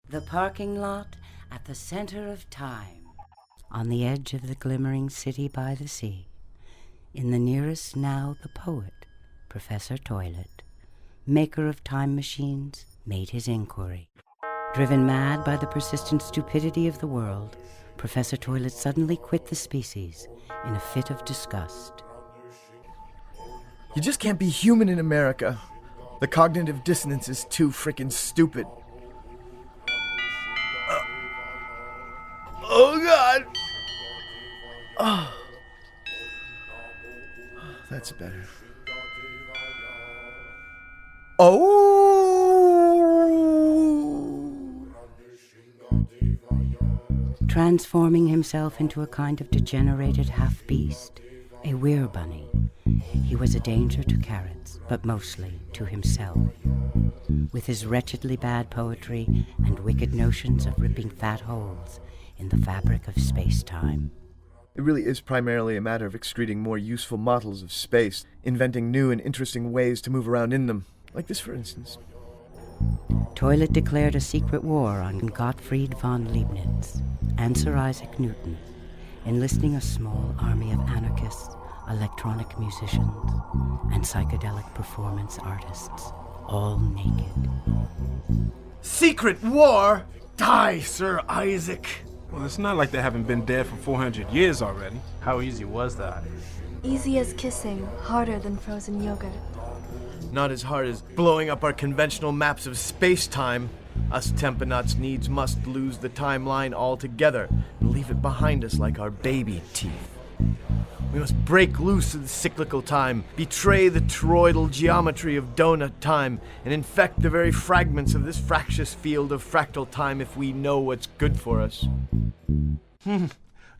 The parking lot at the center of time, on the edge of the glimmering city by the sea. In the nearest now, the poet, Professor Toylit, maker of time machines, made his inquiry. Driven mad by the persistent stupidity of the world, Professor Toylit suddenly quit the species in a fit of disgust. You just can't be human in America. The cognitive dissonance is too frickin' stupid. Oh, God! Oh. That's better. Oh! Transforming himself into a kind of degenerated half-beast, a weir-bunny, he was a danger to carrots, but mostly to himself. With his wretchedly bad poetry and wicked notions of ripping fat holes in the fabric of space-time. It really is primarily a matter of excreting more useful models of space, inventing new and interesting ways to move around in them. Like this, for instance. Toylit declared a secret war on Gottfried von Leibniz and Sir Isaac Newton, enlisting a small army of anarchists, electronic musicians, and psychedelic performance artists, all naked. Secret war? Die, Sir Isaac! Well, it's not like they haven't been dead for 400 years already. How easy was that? Easy as kissing, harder than frozen yogurt. Not as hard as blowing up our conventional maps of space-time. Us Tempenauts needs must lose the timeline altogether and leave it behind us like our baby teeth. We must break loose of the cyclical time, betray the toroidal geometry of donut time, and infect the very fragments of this fractious field of fractal time if we know what's good for us.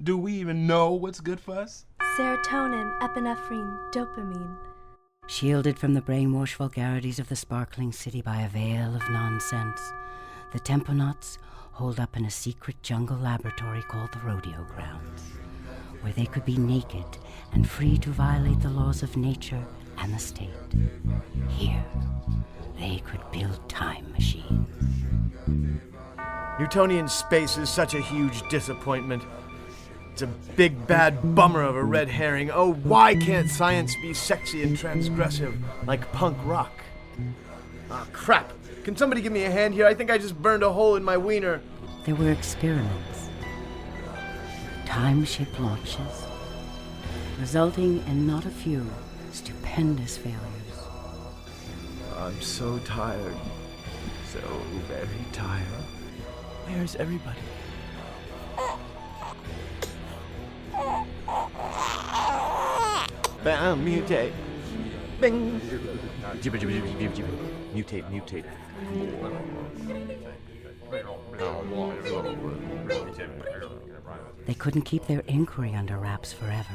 Do we even know what's good for us? Serotonin, epinephrine, dopamine. Shielded from the brainwash vulgarities of the sparkling city by a veil of nonsense, the Tempenauts holed up in a secret jungle laboratory called the Rodeo Grounds, where they could be naked and free to violate the laws of nature and the state. Here, they could build time machines. Newtonian space is such a huge disappointment. It's a big bad bummer of a red herring. Oh, why can't science be sexy and transgressive like punk rock? Ah, crap. Can somebody give me a hand here? I think I just burned a hole in my wiener. There were experiments, time-ship launches, resulting in not a few stupendous failures. I'm so tired. So very tired. Where's everybody? Bam, mutate. Bing. Mutate. They couldn't keep their inquiry under wraps forever.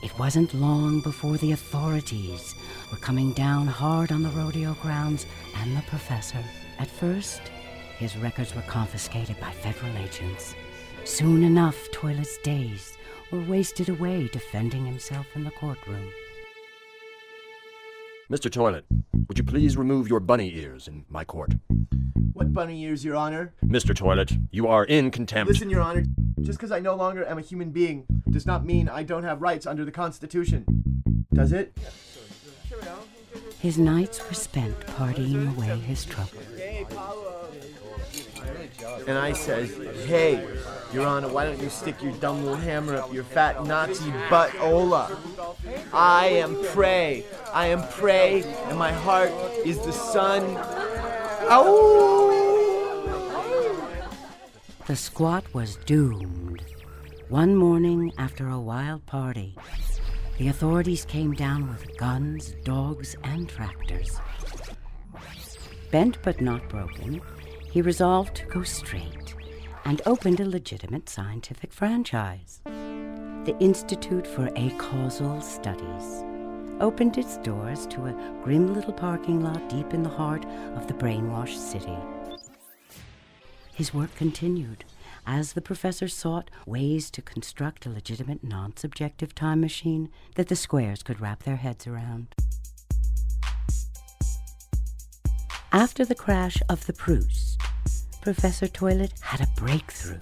It wasn't long before the authorities were coming down hard on the rodeo grounds and the professor. At first, his records were confiscated by federal agents. Soon enough, Toylit's days were wasted away defending himself in the courtroom. Mr. Toylit, would you please remove your bunny ears in my court? What bunny ears, Your Honor? Mr. Toylit, you are in contempt. Listen, Your Honor, just because I no longer am a human being does not mean I don't have rights under the Constitution. Does it? His nights were spent partying away his trouble. And I says, hey, Your Honor, why don't you stick your dumb little hammer up your fat Nazi butt-ola? I am prey, and my heart is the sun. Ow! The squat was doomed. One morning, after a wild party, the authorities came down with guns, dogs, and tractors. Bent but not broken, he resolved to go straight and opened a legitimate scientific franchise. The Institute for Acausal Studies opened its doors to a grim little parking lot deep in the heart of the brainwashed city. His work continued as the professor sought ways to construct a legitimate non-subjective time machine that the squares could wrap their heads around. After the crash of the Proust, Professor Toylit had a breakthrough.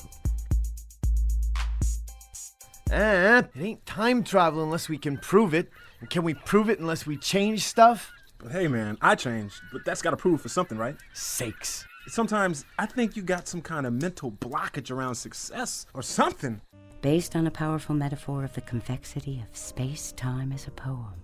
It ain't time travel unless we can prove it. And can we prove it unless we change stuff? But hey man, I changed, but that's gotta prove for something, right? Sakes. Sometimes I think you got some kind of mental blockage around success or something. Based on a powerful metaphor of the convexity of space-time as a poem,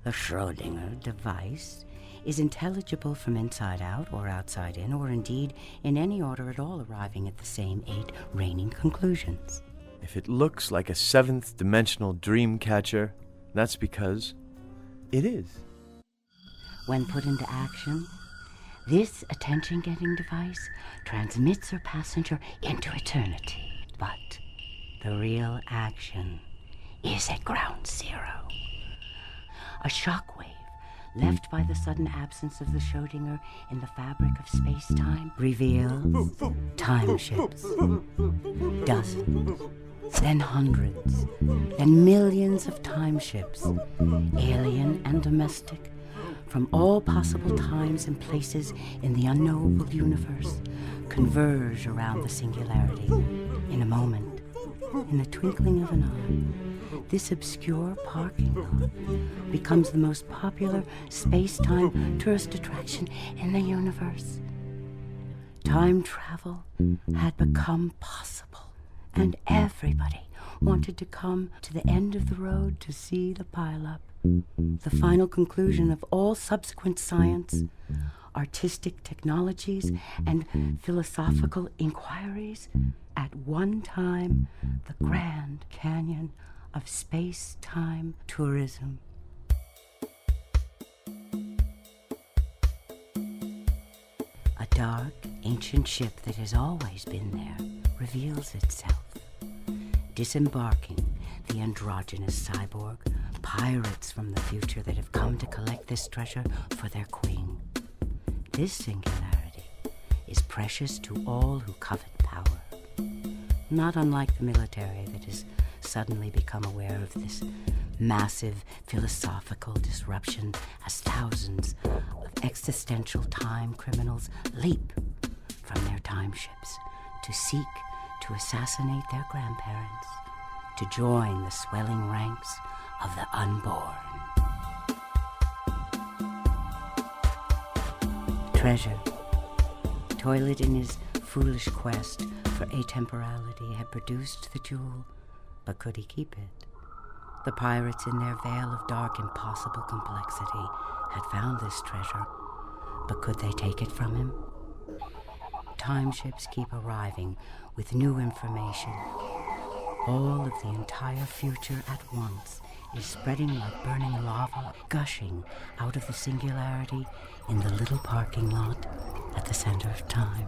the Schrödinger device is intelligible from inside out or outside in, or indeed in any order at all, arriving at the same 8 reigning conclusions. If it looks like a 7th dimensional dream catcher, that's because it is. When put into action, this attention-getting device transmits her passenger into eternity. But the real action is at ground zero. A shockwave left by the sudden absence of the Schrödinger in the fabric of space-time reveals time ships. Dozens, then hundreds, then millions of time ships, alien and domestic, from all possible times and places in the unknowable universe, converge around the singularity. In a moment, in the twinkling of an eye, this obscure parking lot becomes the most popular space-time tourist attraction in the universe. Time travel had become possible, and everybody wanted to come to the end of the road to see the pileup. The final conclusion of all subsequent science, artistic technologies, and philosophical inquiries, at one time the Grand Canyon of space-time tourism. A dark, ancient ship that has always been there reveals itself, disembarking the androgynous cyborg pirates from the future that have come to collect this treasure for their queen. This singularity is precious to all who covet power, not unlike the military that has suddenly become aware of this massive philosophical disruption as thousands of existential time criminals leap from their time ships to seek to assassinate their grandparents, to join the swelling ranks of the unborn. Treasure. Toylit, in his foolish quest for atemporality, had produced the jewel, but could he keep it? The pirates, in their veil of dark, impossible complexity, had found this treasure, but could they take it from him? Time ships keep arriving with new information. All of the entire future at once is spreading like burning lava, gushing out of the singularity in the little parking lot at the center of time.